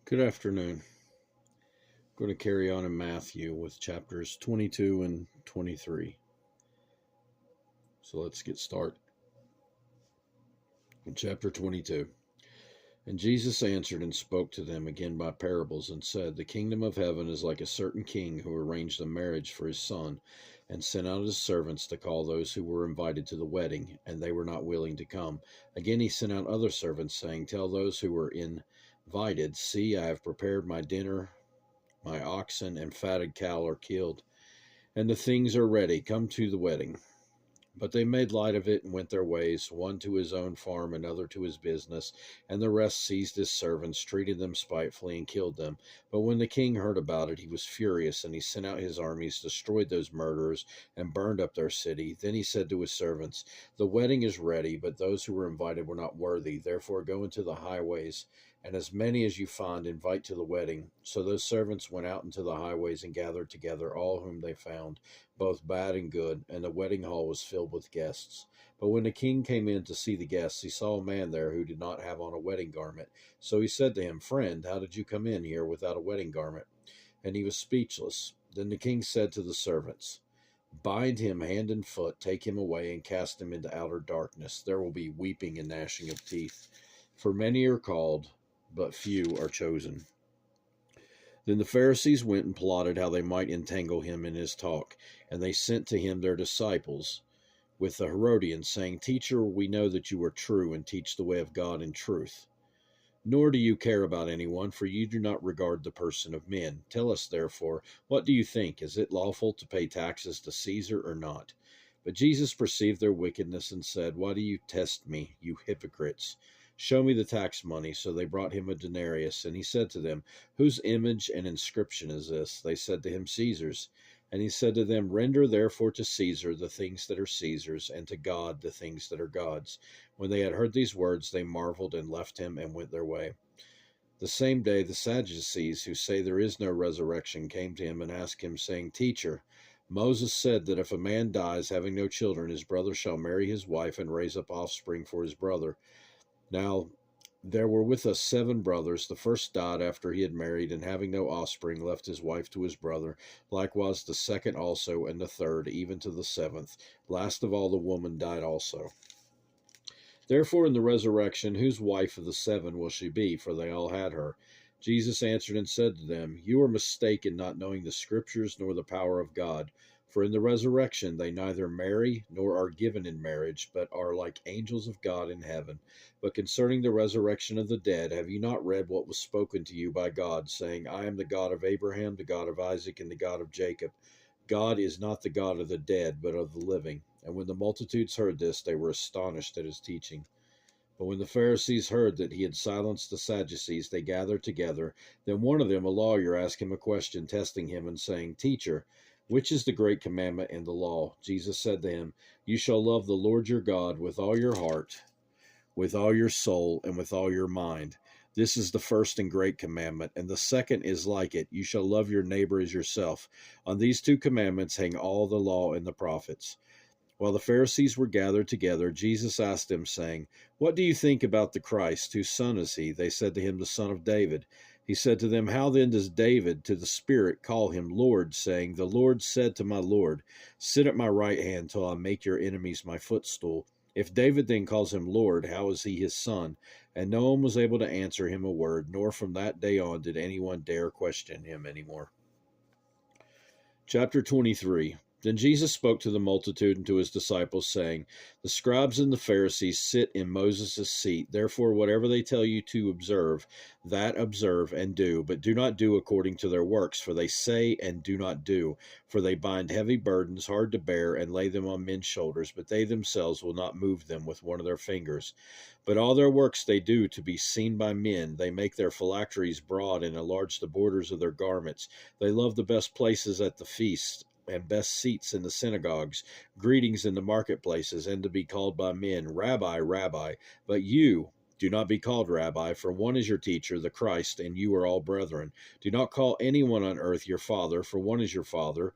Good afternoon. I'm going to carry on in Matthew with chapters 22 and 23. So let's get started. In chapter 22. And Jesus answered and spoke to them again by parables and said, The kingdom of heaven is like a certain king who arranged a marriage for his son and sent out his servants to call those who were invited to the wedding, and they were not willing to come. Again he sent out other servants, saying, Tell those who were invited, See, I have prepared my dinner. My oxen and fatted cow are killed, and the things are ready. Come to the wedding. But they made light of it and went their ways, one to his own farm, another to his business, and the rest seized his servants, treated them spitefully, and killed them. But when the king heard about it, he was furious, and he sent out his armies, destroyed those murderers, and burned up their city. Then he said to his servants, The wedding is ready, but those who were invited were not worthy. Therefore go into the highways, and as many as you find, invite to the wedding. So those servants went out into the highways and gathered together all whom they found, both bad and good, and the wedding hall was filled with guests. But when the king came in to see the guests, he saw a man there who did not have on a wedding garment. So he said to him, Friend, how did you come in here without a wedding garment? And he was speechless. Then the king said to the servants, Bind him hand and foot, take him away, and cast him into outer darkness. There will be weeping and gnashing of teeth. For many are called, but few are chosen. Then the Pharisees went and plotted how they might entangle him in his talk. And they sent to him their disciples with the Herodians, saying, Teacher, we know that you are true and teach the way of God in truth. Nor do you care about anyone, for you do not regard the person of men. Tell us, therefore, what do you think? Is it lawful to pay taxes to Caesar or not? But Jesus perceived their wickedness and said, Why do you test me, you hypocrites? Show me the tax money. So they brought him a denarius, and he said to them, Whose image and inscription is this? They said to him, Caesar's. And he said to them, Render therefore to Caesar the things that are Caesar's, and to God the things that are God's. When they had heard these words, they marveled and left him and went their way. The same day the Sadducees, who say there is no resurrection, came to him and asked him, saying, Teacher, Moses said that if a man dies having no children, his brother shall marry his wife and raise up offspring for his brother. Now there were with us 7 brothers. The first died after he had married, and having no offspring, left his wife to his brother. Likewise the second also, and the third, even to the 7th. Last of all, the woman died also. Therefore, in the resurrection, whose wife of the 7 will she be? For they all had her. Jesus answered and said to them, You are mistaken, not knowing the Scriptures nor the power of God. For in the resurrection they neither marry nor are given in marriage, but are like angels of God in heaven. But concerning the resurrection of the dead, have you not read what was spoken to you by God, saying, I am the God of Abraham, the God of Isaac, and the God of Jacob? God is not the God of the dead, but of the living. And when the multitudes heard this, they were astonished at his teaching. But when the Pharisees heard that he had silenced the Sadducees, they gathered together. Then one of them, a lawyer, asked him a question, testing him and saying, Teacher, which is the great commandment in the law? Jesus said to him, You shall love the Lord your God with all your heart, with all your soul, and with all your mind. This is the first and great commandment, and the second is like it. You shall love your neighbor as yourself. On these 2 commandments hang all the law and the prophets. While the Pharisees were gathered together, Jesus asked them, saying, What do you think about the Christ? Whose son is he? They said to him, The son of David. He said to them, How then does David to the Spirit call him Lord, saying, The Lord said to my Lord, Sit at my right hand till I make your enemies my footstool. If David then calls him Lord, how is he his son? And no one was able to answer him a word, nor from that day on did anyone dare question him anymore. Chapter 23. Then Jesus spoke to the multitude and to his disciples, saying, The scribes and the Pharisees sit in Moses' seat. Therefore, whatever they tell you to observe, that observe and do. But do not do according to their works, for they say and do not do. For they bind heavy burdens, hard to bear, and lay them on men's shoulders, but they themselves will not move them with one of their fingers. But all their works they do to be seen by men. They make their phylacteries broad and enlarge the borders of their garments. They love the best places at the feast and best seats in the synagogues, greetings in the marketplaces, and to be called by men, Rabbi, Rabbi. But you do not be called Rabbi, for one is your teacher, the Christ, and you are all brethren. Do not call anyone on earth your father, for one is your Father,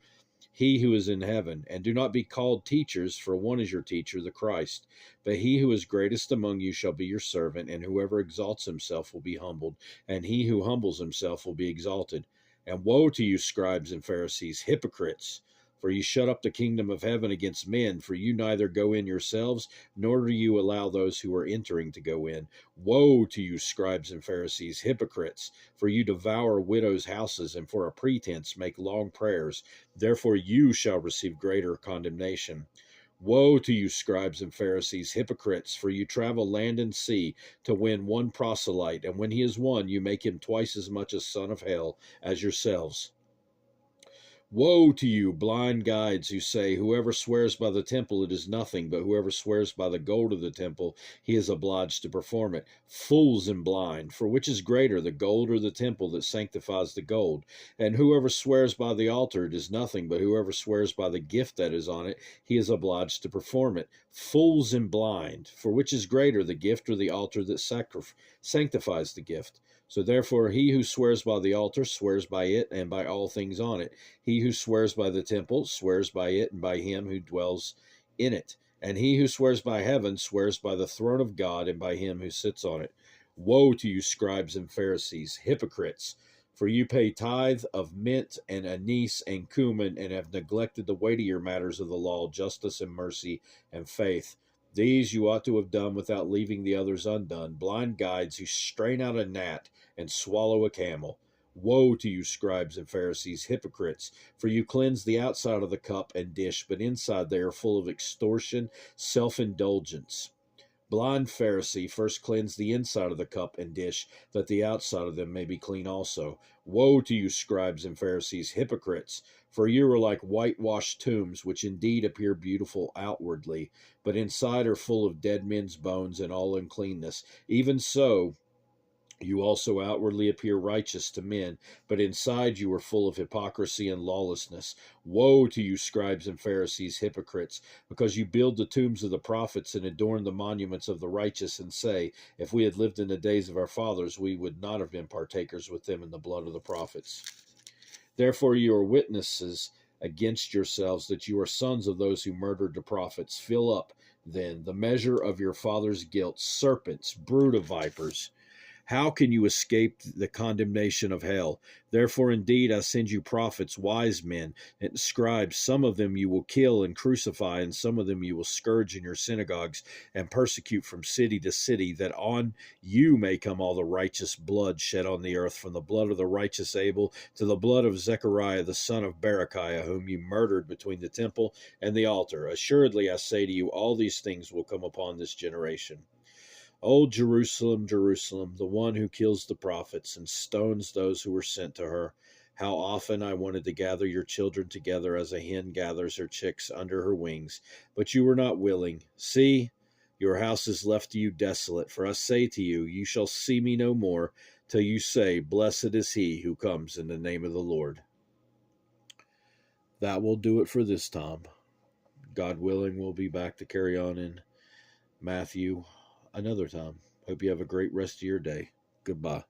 he who is in heaven. And do not be called teachers, for one is your teacher, the Christ. But he who is greatest among you shall be your servant, and whoever exalts himself will be humbled, and he who humbles himself will be exalted. And woe to you, scribes and Pharisees, hypocrites! For you shut up the kingdom of heaven against men, for you neither go in yourselves, nor do you allow those who are entering to go in. Woe to you, scribes and Pharisees, hypocrites! For you devour widows' houses, and for a pretense make long prayers. Therefore you shall receive greater condemnation. Woe to you, scribes and Pharisees, hypocrites! For you travel land and sea to win one proselyte, and when he is won, you make him twice as much a son of hell as yourselves. Woe to you, blind guides, who say, whoever swears by the temple, it is nothing, but whoever swears by the gold of the temple, he is obliged to perform it. Fools and blind, for which is greater, the gold or the temple that sanctifies the gold? And whoever swears by the altar, it is nothing, but whoever swears by the gift that is on it, he is obliged to perform it. Fools and blind, for which is greater, the gift or the altar that sanctifies the gift? So therefore he who swears by the altar swears by it and by all things on it. He who swears by the temple swears by it and by him who dwells in it. And he who swears by heaven swears by the throne of God and by him who sits on it. Woe to you, scribes and Pharisees, hypocrites! For you pay tithe of mint and anise and cumin, and have neglected the weightier matters of the law, justice and mercy and faith. These you ought to have done without leaving the others undone. Blind guides who strain out a gnat and swallow a camel. Woe to you, scribes and Pharisees, hypocrites! For you cleanse the outside of the cup and dish, but inside they are full of extortion, self-indulgence. Blind Pharisee, first cleanse the inside of the cup and dish, that the outside of them may be clean also. Woe to you, scribes and Pharisees, hypocrites! For you are like whitewashed tombs, which indeed appear beautiful outwardly, but inside are full of dead men's bones and all uncleanness. Even so, you also outwardly appear righteous to men, but inside you are full of hypocrisy and lawlessness. Woe to you, scribes and Pharisees, hypocrites! Because you build the tombs of the prophets and adorn the monuments of the righteous, and say, if we had lived in the days of our fathers, we would not have been partakers with them in the blood of the prophets. Therefore you are witnesses against yourselves that you are sons of those who murdered the prophets. Fill up, then, the measure of your father's guilt. Serpents, brood of vipers, how can you escape the condemnation of hell? Therefore, indeed, I send you prophets, wise men, and scribes. Some of them you will kill and crucify, and some of them you will scourge in your synagogues and persecute from city to city, that on you may come all the righteous blood shed on the earth, from the blood of the righteous Abel to the blood of Zechariah the son of Berechiah, whom you murdered between the temple and the altar. Assuredly, I say to you, all these things will come upon this generation. O Jerusalem, Jerusalem, the one who kills the prophets and stones those who were sent to her. How often I wanted to gather your children together as a hen gathers her chicks under her wings, but you were not willing. See, your house is left to you desolate. For I say to you, you shall see me no more till you say, blessed is he who comes in the name of the Lord. That will do it for this time. God willing, we'll be back to carry on in Matthew another time. Hope you have a great rest of your day. Goodbye.